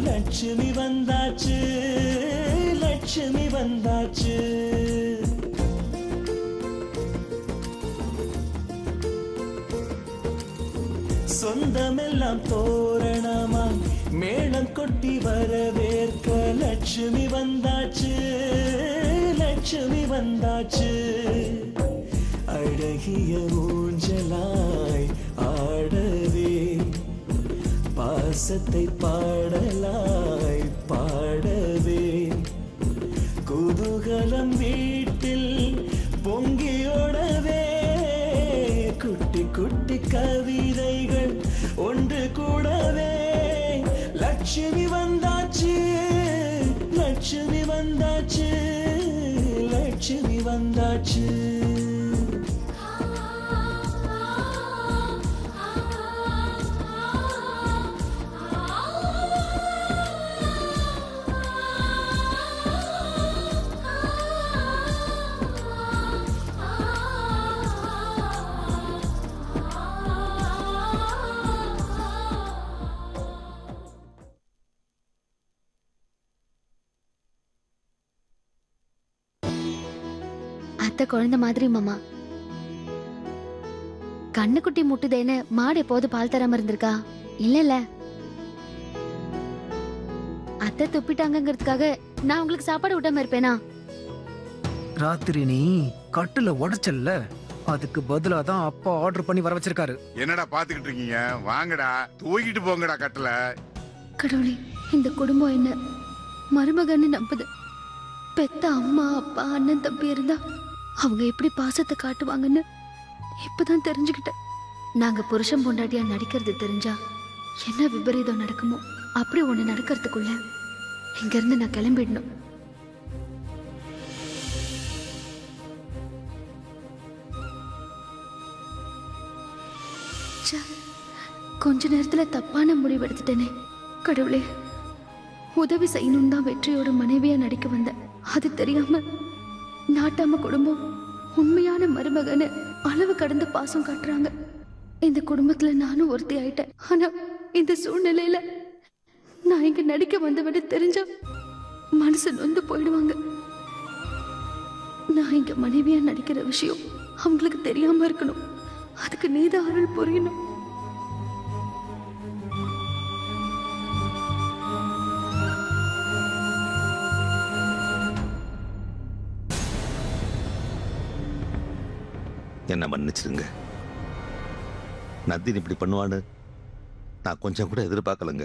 லட்சுமி வந்தாச்சு, லட்சுமி வந்தாச்சு. சொந்தமெல்லாம் தோரணமா மேளம் கொட்டி வரவேற்க லட்சுமி வந்தாச்சு, லட்சுமி வந்தாச்சு. அழகிய ஊஞ்சலாய் ஆடவே பாசத்தை பாடலாய் பாடவே குதூகலம் வீட்டில் பொங்கியோடவே குட்டி குட்டி கவிதைகள் ஒன்று கூடவே லட்சுமி வந்தாச்சு, லட்சுமி வந்தாச்சு, லட்சுமி வந்தாச்சு. குழந்தை மாதிரி மாமா. கண்ணுக்குட்டி முட்டுதேன்னு மாடு எப்போது பால் தராம இருந்திருக்கா? இல்ல அத்தை துப்பிட்டாங்கிறதுக்காக நான் உங்களுக்கு சாப்பாடு விட்டாம இருப்பேனா? ராத்திரி நீ கட்டுல உடைச்சல்ல, அதுக்கு பதிலா தான் அப்பா ஆர்டர் பண்ணி வர வச்சிருக்காரு. என்னடா பாத்துக்கிட்டு இருக்கீங்க? வாங்கடா, தூக்கிட்டு போங்கடா கட்டுல. கடவுளே, இந்த குடும்பம் என்ன மருமகன்னு நம்புது. பெத்த அம்மா அப்பா அண்ணன் தம்பி இருந்தா அவங்க எப்படி பாசத்தை காட்டுவாங்கன்னு இப்பதான் தெரிஞ்சுக்கிட்டேன். நாங்க புருஷன் பொண்டாட்டியா நடிக்கிறது தெரிஞ்சா என்ன விபரீதம் நடக்குமோ அப்படி ஒண்ணு நடக்கிறதுக்குள்ள இங்க இருந்து நான் கிளம்பிடணும். கொஞ்ச நேரத்துல தப்பான முடிவு எடுத்துட்டேனே. கடவுளே, உதவி செய்யணும் தான் வெற்றியோட மனைவியா நடிக்க வந்தேன். அது தெரியாம நாட்டாம குடும்பம் உண்மையான மருமகன்னு அளவு கடந்த பாசம் காட்டுறாங்க. இந்த குடும்பத்துல நானும் ஒருத்தி ஆயிட்டேன். ஆனா இந்த சூழ்நிலையில நான் இங்க நடிக்க வந்தவன்னு தெரிஞ்சா மனசு நொந்து போயிடுவாங்க. நான் இங்க மனைவியா நடிக்கிற விஷயம் அவங்களுக்கு தெரியாம இருக்கணும். அதுக்கு நீதான் அருள் புரியணும். என்ன மன்னிச்சிருங்க. நந்தினி இப்படி பண்ணுவான்னு நான் கொஞ்சம் கூட எதிர்பார்க்கலங்க.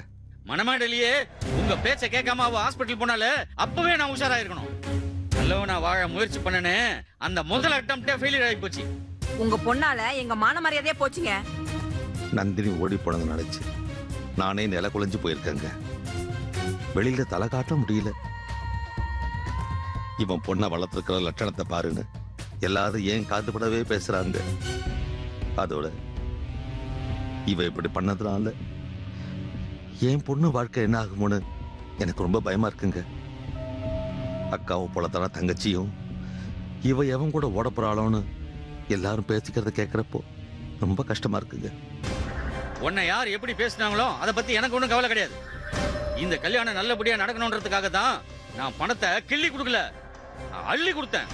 மனமாடலியே உங்க பேச்ச கேட்காம அவ ஹாஸ்பிட்டல் போனால அப்பவே நான் உஷாராயிருக்கணும். நல்லவனா வாழ முயற்சி பண்ணனே, அந்த முதல் அட்டம்ப்டே ஃபெயிலியர் ஆகி போச்சு. உங்க பொண்ணால எங்க மான மரியாதையே போச்சுங்க. நந்தினி ஓடி போனது நினைச்சு நானே நில குலைஞ்சு போயிருக்கேங்க. வெளியில தலை காட்ட முடியல. இவன் பொண்ணை வளர்த்துருக்கிற லட்சணத்தை பாருன்னு எல்லாரும் ஏன் காத்துப்படவே பேசுறாங்க. அதோட இவ இப்படி பண்ணதுனால என் பொண்ணு வாழ்க்கை என்ன ஆகுமோன்னு எனக்கு ரொம்ப பயமா இருக்குங்க. அக்காவும் போலத்தான தங்கச்சியும் இவ எவன் கூட ஓட போறாளோன்னு எல்லாரும் பேசிக்கிறத கேட்கிறப்போ ரொம்ப கஷ்டமா இருக்குங்க. உன்னை யார் எப்படி பேசினாங்களோ அதை பத்தி எனக்கு ஒன்றும் கவலை கிடையாது. இந்த கல்யாணம் நல்லபடியா நடக்கணும்ன்றதுக்காக தான் நான் பணத்தை கிள்ளி கொடுக்கல, அள்ளி கொடுத்தேன்.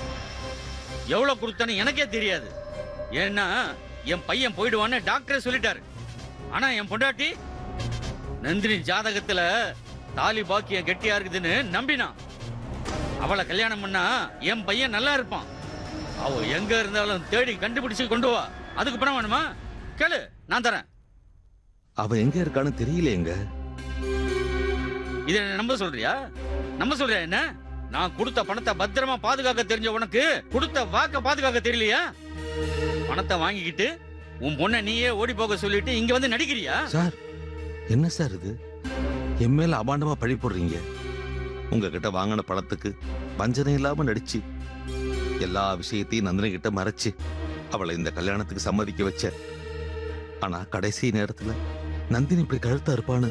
எவ்வளவு கொடுத்தேன்னு எனக்கே தெரியாது. ஏன்னா என் பையன் போயிடுவான்னு டாக்டரே சொல்லிட்டாரு. ஆனா என் பொண்டாட்டி நந்தினி ஜாதகத்துல தாலி பாக்கியம் கெட்டியா இருக்குதுன்னு நம்பினான். அவளை கல்யாணம் பண்ணா என் பையன் நல்லா இருப்பான். அவ எங்க இருந்தாலும் தேடி கண்டுபிடிச்சு கொண்டு வா. அதுக்கு பணம் வேணுமா? கேளு, நான் தரேன். அவ எங்க இருக்கான்னு தெரியலையேங்க. இத நம்ப சொல்றியா? நம்ப சொல்றியா? என்ன நான் கொடுத்த பணத்தை பத்திரமா பாதுகாக்க தெரிஞ்ச உனக்கு கொடுத்த வாக்க பாதுகாக்க தெரியலையா? பணத்தை வாங்கிக்கிட்டு உன் பொண்ணை நீயே ஓடி போக சொல்லிட்டு இங்க வந்து நடிக்கிறியா? சார் என்ன சார் இது? என் மேல அபாண்டமா பழி போடுறீங்க. உங்ககிட்ட வாங்கின பணத்துக்கு வஞ்சனை இல்லாம நடிச்சு எல்லா விஷயத்தையும் நந்தினி கிட்ட மறைச்சு அவளை இந்த கல்யாணத்துக்கு சம்மதிக்க வச்ச. ஆனா கடைசி நேரத்துல நந்தினி இப்படி கழுத்தா இருப்பான்னு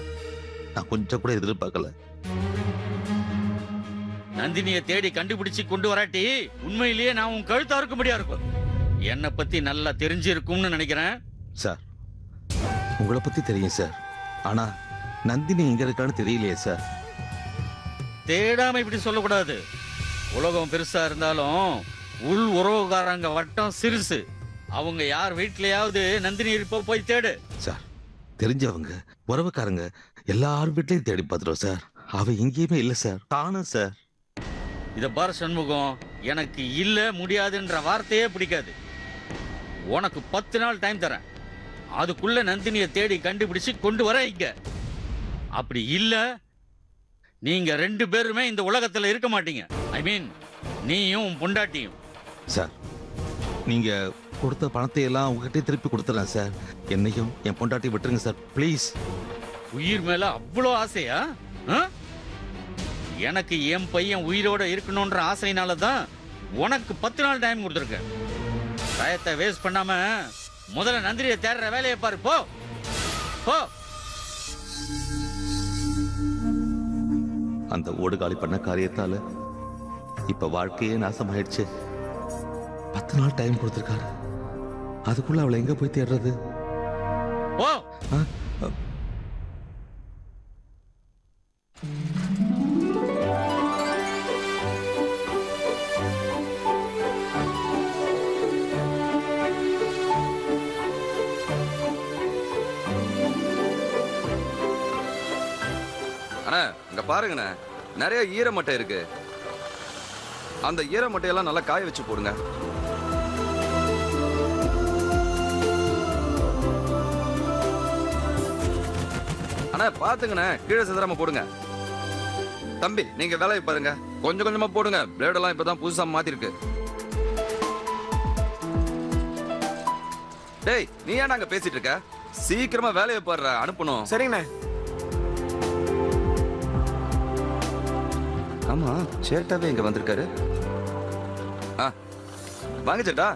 நான் கொஞ்சம் கூட எதிர்பார்க்கல. நந்தினியை தேடி கண்டுபிடிச்சு கொண்டு வராட்டி உண்மையிலேயே நான் உன் கழுத்தா இருக்க முடியா இருக்கும். என்னை பத்தி நல்லா தெரிஞ்சிருக்கும்னு நினைக்கிறேன். சார் உங்களை பத்தி தெரியும் சார், ஆனா நந்தினி எங்க இருக்கான்னு தெரியலையே சார். தேடாம இப்படி சொல்லக்கூடாது. உலகம் பெருசா இருந்தாலும் உள் உறவுகாரங்க வட்டம் சிறுசு. அவங்க யார் வீட்லயாவது நந்தினி இருப்ப போய் தேடு. சார் தெரிஞ்சவங்க உறவுக்காரங்க எல்லாரும் வீட்லயும் தேடி பார்த்துருவோம் சார். அவ எங்கேயுமே இல்ல சார். தானும் சார். இத பாரு சண்முகம், எனக்கு இல்ல முடியாதுன்ற வார்த்தையே பிடிக்காது. உனக்கு 10 நாள் டைம் தரேன். அதுக்குள்ள நந்தினியை தேடி கண்டுபிடிச்சு கொண்டு வர இங்க. அப்படி இல்ல நீங்க 2 பேருமே இந்த உலகத்துல இருக்க மாட்டீங்க. ஐ மீன் நீயும் உன் பொண்டாட்டியும். சார் நீங்க கொடுத்த பணத்தை எல்லாம் உங்ககிட்ட திருப்பி கொடுத்துறேன் சார். என்னையும் என் பொண்டாட்டி விட்டுருங்க சார் ப்ளீஸ். உயிர் மேல அவ்வளோ ஆசையா? எனக்கு என் பையன் உயிரோட இருக்கணும்ன்ற ஆசையினால தான் உனக்கு 10 நாள் டைம் கொடுத்துருக்கேன். டயத்தை வேஸ்ட் பண்ணாம முதல்ல நந்தினியை தேடுற வேலையை பாரு. போ போ. அந்த ஓடுகாலி பண்ண காரியத்தால இப்ப வாழ்க்கையே நாசமாயிடுச்சு. 10 நாள் டைம் கொடுத்துருக்காரு. அதுக்குள்ள அவளை எங்க போய் தேடுறது? போ. அண்ணா இங்க பாருங்கண்ணே, நிறைய ஈரமட்டை இருக்கு. அந்த ஈரமட்டையெல்லாம் நல்லா காய வச்சு போடுங்க. அண்ணா பாத்துங்கண்ணே, கீழே சிதறாம போடுங்க. தம்பி நீங்க வேலையை பாருங்க, கொஞ்சம் கொஞ்சமா போடுங்க. பிளேடெல்லாம் இப்பதான் புதுசா மாத்திருக்கு. டேய் நீ ஏன்டா அங்க பேசிட்டு இருக்க? சீக்கிரமா வேலையை பாடுற, அனுப்பணும். சரிங்கண்ணே. ஆமா சேட்டாவே இங்க வந்திருக்காரு. வாங்க சேட்டா.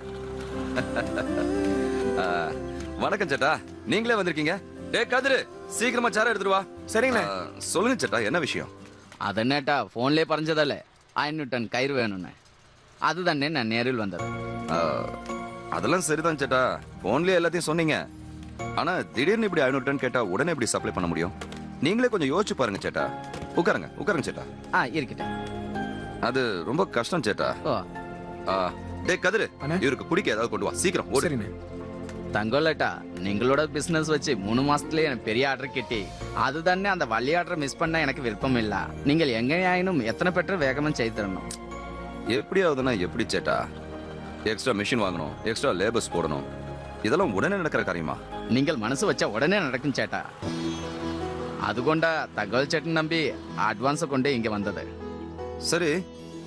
வணக்கம் சேட்டா, நீங்களே வந்திருக்கீங்க. டே கதிரு சீக்கிரமா சேர எடுத்துட்டு வா. சரிங்கண்ணே. சொல்லுங்க சேட்டா, என்ன விஷயம்? அதென்னேட்டா போன்லயே பறஞ்சதல்ல 500 டன் கயிறு வேணும்னு. அதுதானே நான் நேரில் வந்தது. அதெல்லாம் சரிதான் சேட்டா, போன்லயே எல்லாத்தையும் சொன்னீங்க. ஆனா திடீர்னு இப்படி 500 டன் கேட்டா உடனே இப்படி சப்ளை பண்ண முடியும்? நீங்களே கொஞ்சம் யோசிச்சு பாருங்க சேட்டா. உட்காருங்க உட்காருங்க சேட்டா. இருக்கட்டும். அது ரொம்ப கஷ்டம் சேட்டா. டே கதிரு இவருக்கு குடிக்க ஏதாவது கொண்டு வா சீக்கிரம். சரிண்ணே. தங்கோலட்டா நீங்களோட பிசினஸ் வச்சு 3 மாசத்துலயே எனக்கு பெரிய ஆர்டர் கிட்டி. அதுதானே அந்த வள்ளி ஆர்டர் மிஸ் பண்ண எனக்கு விருப்பம் இல்ல. நீங்கள் எங்க ஆயினும் எத்தனை பெற்ற வேகமா செய்து தரணும். எப்படியாவதுன்னா எப்படி சேட்டா? எக்ஸ்ட்ரா மிஷின் வாங்கணும், எக்ஸ்ட்ரா லேபர்ஸ் போடணும். இதெல்லாம் உடனே நடக்கிற காரியமா? நீங்கள் மனசு வச்சா உடனே நடக்கும் சேட்டா. அதுகொண்டா தகவல் சேட்டன் நம்பி அட்வான்ஸை கொண்டு இங்க வந்தது. சரி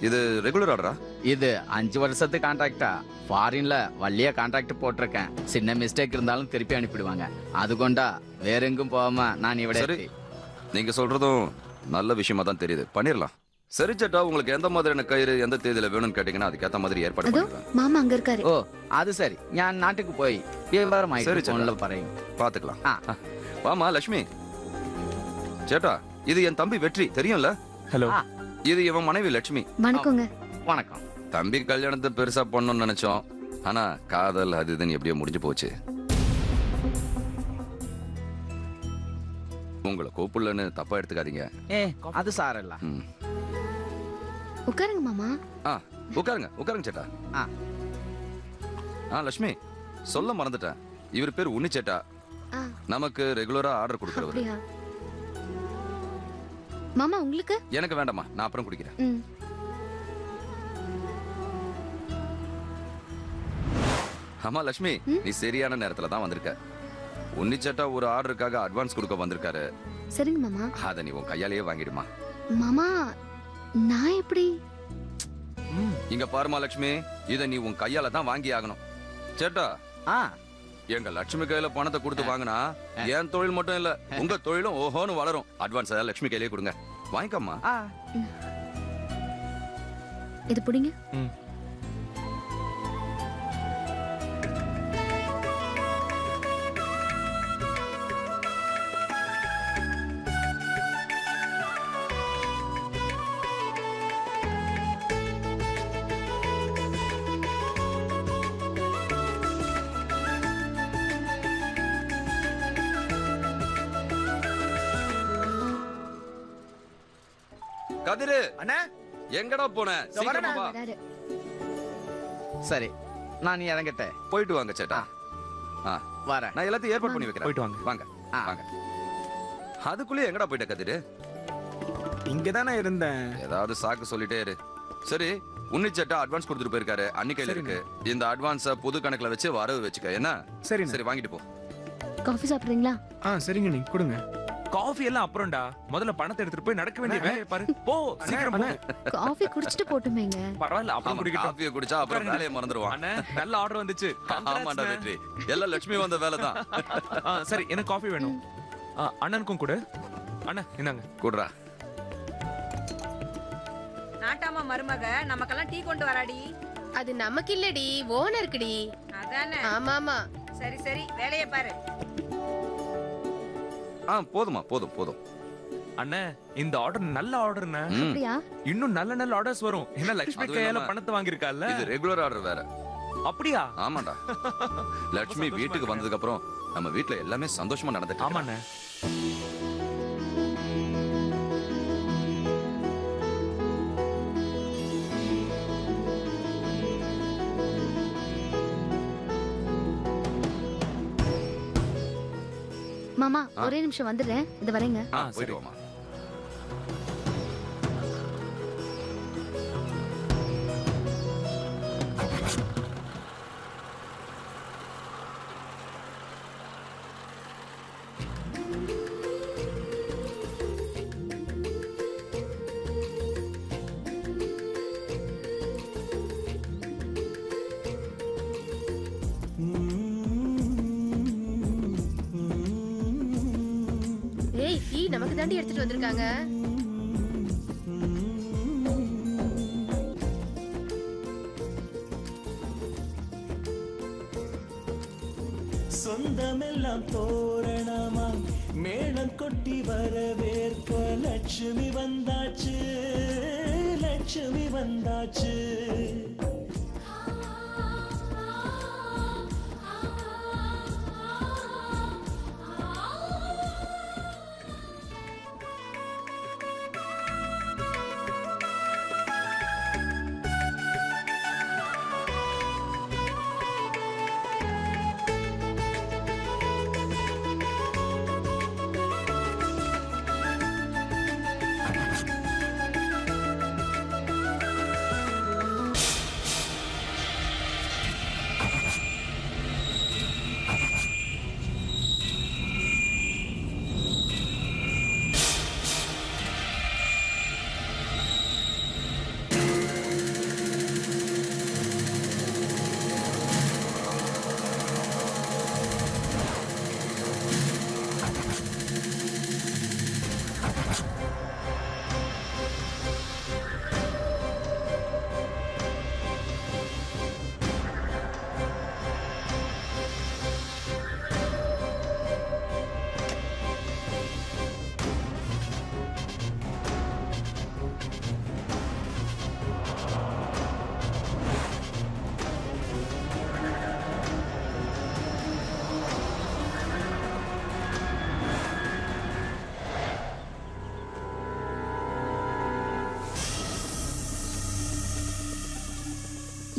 இது ரெகுலர் ஆர்டரா? இது 5 வருஷத்து கான்ட்ராக்டா. ஃபாரின்ல வள்ளிய கான்ட்ராக்ட் போட்டிருக்கேன். சின்ன மிஸ்டேக் இருந்தாலும் திருப்பி அனுப்பிடுவாங்க. அதுகொண்டா வேற எங்கும் போகாம நான் இவட. சரி நீங்க சொல்றதும் நல்ல விஷயமா தான் தெரியுது, பண்ணிடலாம். சரி சேட்டா, உங்களுக்கு எந்த மாதிரியான கயிறு எந்த தேதியில வேணும்னு கேட்டீங்கன்னா அதுக்கேத்த மாதிரி ஏற்பாடு பண்ணிடலாம். மாமா அங்க இருக்காரு. ஓ அது சரி, நான் நாட்டுக்கு போய் வியாபாரம் ஆயிடுச்சு பறையும் பாத்துக்கலாம். வாமா லட்சுமி. சேட்டா இது என் தம்பி வெற்றி, தெரியும்ல? ஹலோ. இது இவன் மனைவி லட்சுமி. வணக்கங்க. வணக்கம். தம்பி கல்யாணத்தை பெருசா பண்ணணும்னு நினைச்சோம். ஆனா காதல் அது இதுன்னு எப்படியோ முடிஞ்சு போச்சு. உங்களை கூப்பிடலன்னு தப்பா எடுத்துக்காதீங்க. அது சாரல்ல. உட்காருங்க மாமா. உட்காருங்க உட்காருங்க சேட்டா. லட்சுமி சொல்ல மறந்துட்டேன், இவர் பேர் உன்னி சேட்டா. நமக்கு ரெகுலரா ஆர்டர் கொடுக்கறவர். மாமா உங்களுக்கு? எனக்கு வேண்டாமா, நான் அப்புறம் குடிக்கிறேன். ஆமா லட்சுமி, நீ சரியான நேரத்துல தான் வந்திருக்க. உன்னி சேட்டா ஒரு ஆர்டருக்காக அட்வான்ஸ் கொடுக்க வந்திருக்காரு. சரிங்க மாமா. அத நீ உன் கையாலேயே வாங்கிடுமா. மாமா நான் எப்படி? இங்க பாருமா லட்சுமி, இத நீ உன் கையால தான் வாங்கி ஆகணும். சேட்டா, எங்க லட்சுமி கையில பணத்தை கொடுத்து வாங்கினா என் தொழில் மட்டும் இல்ல உங்க தொழிலும் ஓஹோன்னு வளரும். அட்வான்ஸ் லட்சுமி கையிலே கொடுங்க, வாங்கிக்கம்மா. இது புடிங்க. கதிரு அண்ணா, எங்கடா போன? சீக்கிரமா வா. சரி, நான் இறங்கிட்டேன். போயிட்டு வாங்க சேட்டா. வரேன். நான் எல்லாத்தையும் ஏற்பாடு பண்ணி வைக்கிறேன். போயிட்டு வாங்க. வாங்க வாங்க. அதுக்குள்ளே எங்கடா போயிட்ட கதிரு? இங்கதானே இருந்தேன். ஏதாவது சாக்கு சொல்லிட்டே இரு. சரி, உன்னி சேட்டா அட்வான்ஸ் கொடுத்துட்டு போயிருக்காரு, அன்னி கையில இருக்கு. இந்த அட்வான்ஸ புது கணக்குல வச்சு வரவு வச்சுக்க. என்ன? சரி சரி, வாங்கிட்டு போ. காஃபி சாப்பிடுறீங்களா? சரிங்க, நீ கொடுங்க. காஃபி எல்லாம் அப்புறம்டா, முதல்ல பணத்தை எடுத்துட்டு போய் நடக்க வேண்டிய வேலையை பாரு. போ சீக்கிரம் போ. காஃபி குடிச்சிட்டு போட்டுமேங்க. பரவாயில்ல, அப்புறம் குடிக்கட்டும். காஃபியை குடிச்சா அப்புறம் வேலையை மறந்துடுவான். அண்ணா, நல்ல ஆர்டர் வந்துச்சு. ஆமாண்டா வெற்றி, எல்லாம் லட்சுமி வந்த வேலை தான். சரி, எனக்கு காஃபி வேணும். அண்ணனுக்கும் கொடு. அண்ணா இந்தாங்க. குடுறா. நாட்டாமா மருமக நமக்கெல்லாம் டீ கொண்டு வராடி. அது நமக்கு இல்லடி, ஓனருக்குடி. அதானே? ஆமா ஆமா. சரி சரி, வேலையை பாரு. போதுமா, போதும் போதும். அண்ணா, இந்த ஆர்டர் நல்ல ஆர்டர்ண்ணா. அப்படியா? இன்னும் நல்ல நல்ல ஆர்டர்ஸ் வரும். என்ன லட்சுமி கையால பணத்தை வாங்கிருக்கால? இது ரெகுலர் ஆர்டர் வேற. அப்படியா? ஆமாண்டா. லட்சுமி வீட்டுக்கு வந்ததுக்கு அப்புறம் நம்ம வீட்ல எல்லாமே சந்தோஷமா நடந்துட்டு. ஆமாண்ணே. மாமா, ஒரே நிமிஷம் வந்துடுறேன். இது வரேங்க. போயிட்டு வாமா. ஏய், டீ நமக்கு தாண்டி எடுத்துட்டு வந்திருக்காங்க. சொந்தமெல்லாம் தோரணமா மேளம் கொட்டி வரவேற்க லட்சுமி வந்தாச்சு, லட்சுமி வந்தாச்சு.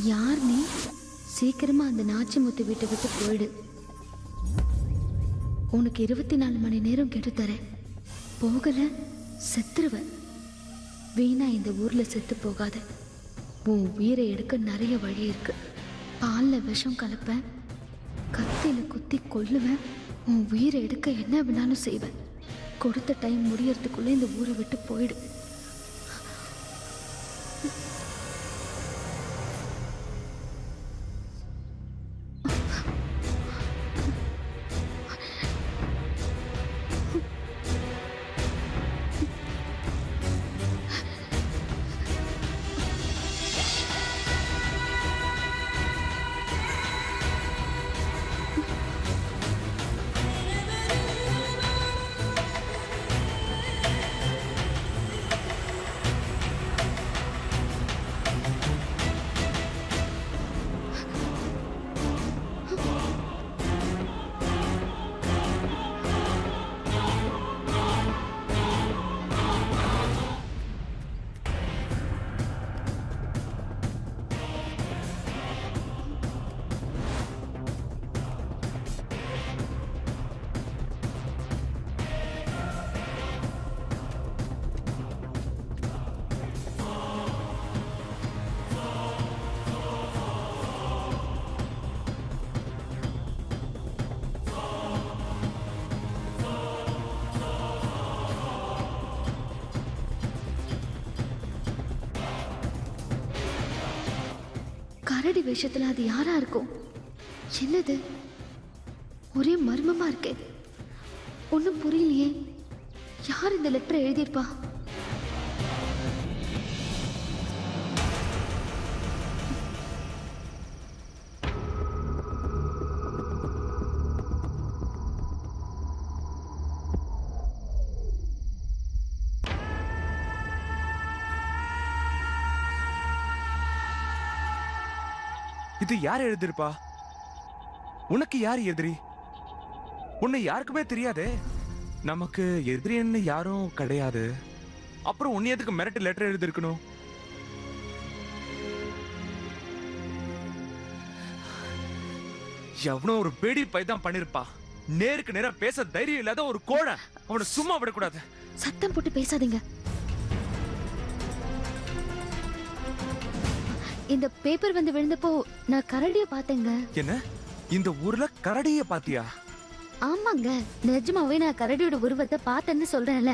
யார் நீ? சீக்கிரமா அந்த நாச்சிமுத்து வீட்டை விட்டு போயிடு. உனக்கு 24 மணி நேரம் கெட்டு தரேன். போகல செத்துருவ. வீணா இந்த ஊர்ல செத்து போகாத. உன் உயிரை எடுக்க நிறைய வழி இருக்கு. பால்ல விஷம் கலப்பேன், கத்தியில குத்தி கொல்லுவேன், உன் உயிரை எடுக்க என்ன வேணாலும் செய்வேன். கொடுத்த டைம் முடியறதுக்குள்ள இந்த ஊரை விட்டு போயிடு. கரடி வேஷத்துல அது யாரா இருக்கும்? என்னது ஒரே மர்மமா இருக்கே. ஒன்னும் புரியலையே. யார் இந்த லெட்டரை எழுதியிருப்பா? இது யார் எழுதிருப்பா? உனக்கு யார் எதிரி? உன்னை யாருக்குமே தெரியாதே. நமக்கு எதிரின்னு யாரும் கிடையாது. அப்புறம் உன்னை எதுக்கு மிரட்டு லெட்டர் எழுதிருக்கணும்? எவனோ ஒரு பேடி பைதான் பண்ணிருப்பா. நேருக்கு நேரா பேச தைரியம் இல்லாத ஒரு கோழை. அவனை சும்மா விடக்கூடாது. சத்தம் போட்டு பேசாதீங்க. இந்த பேப்பர் வந்து விழுந்தப்போ நான் கரடிய பார்த்தேங்க. என்ன? இந்த ஊர்ல கரடிய பாத்தியா? ஆமாங்க, நிஜமாவே நான் கரடியோட உருவத்தை பார்த்தேன்னு சொல்றேன்ல.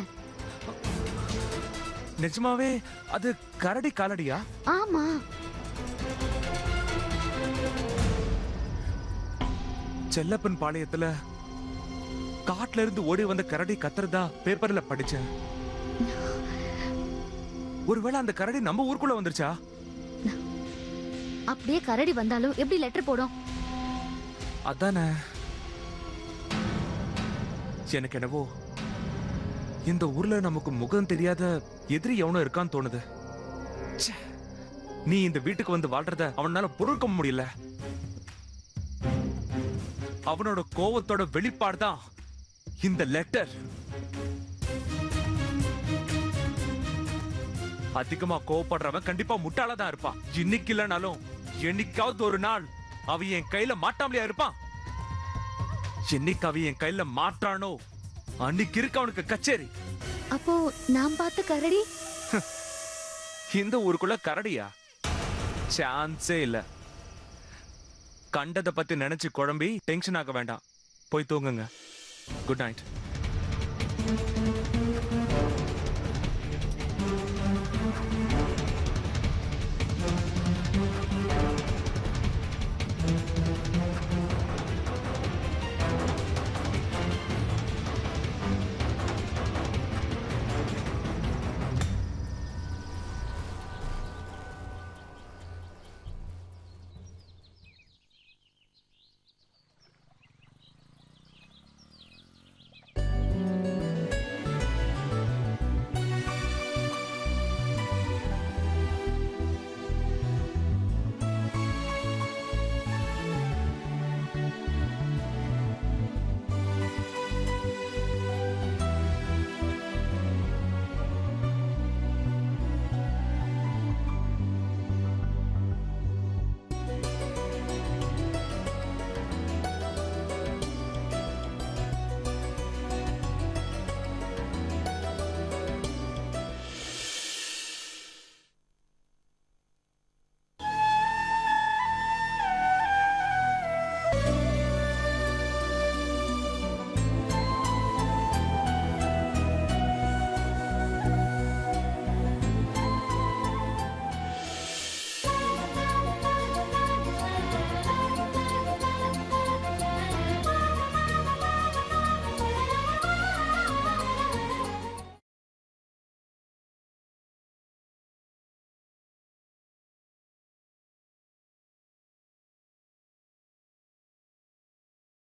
நிஜமாவே அது கரடி காலடியா? ஆமா. செல்லப்பன் பாளையத்துல காட்டுல இருந்து ஓடி வந்த கரடி கத்துறதா பேப்பர்ல படிச்சேன். ஒருவேளை அந்த கரடி நம்ம ஊருக்குள்ள வந்துருச்சா? அப்படியே கரடி வந்தாலும் எப்படி லெட்டர் போடும்? அதானே. எனக்கு என்னவோ இந்த ஊர்ல நமக்கு முகம் தெரியாத எதிரி எவனோ இருக்கான்னு தோணுது. நீ இந்த வீட்டுக்கு வந்து வாழ்றத அவனால பொறுக்க முடியல. அவனோட கோவத்தோட வெளிப்பாடுதான் இந்த லெட்டர். அதிகமா கோவப்படுறவன் கண்டிப்பா முட்டாளதான் இருப்பான். இன்னைக்கு இல்லைனாலும் என்னைக்காவது ஒரு நாள் அவ என் கையில மாட்டாமலையா இருப்பான். என்னைக்கு அவ என் கையில மாட்டானோ அன்னைக்கு இருக்கு அவனுக்கு கச்சேரி. அப்போ நான் பார்த்த கரடி இந்த ஊருக்குள்ள கரடியா? சான்ஸே இல்ல. கண்டதை பத்தி நினைச்சு குழம்பி டென்ஷன் ஆக வேண்டாம். போய் தூங்குங்க. Good night.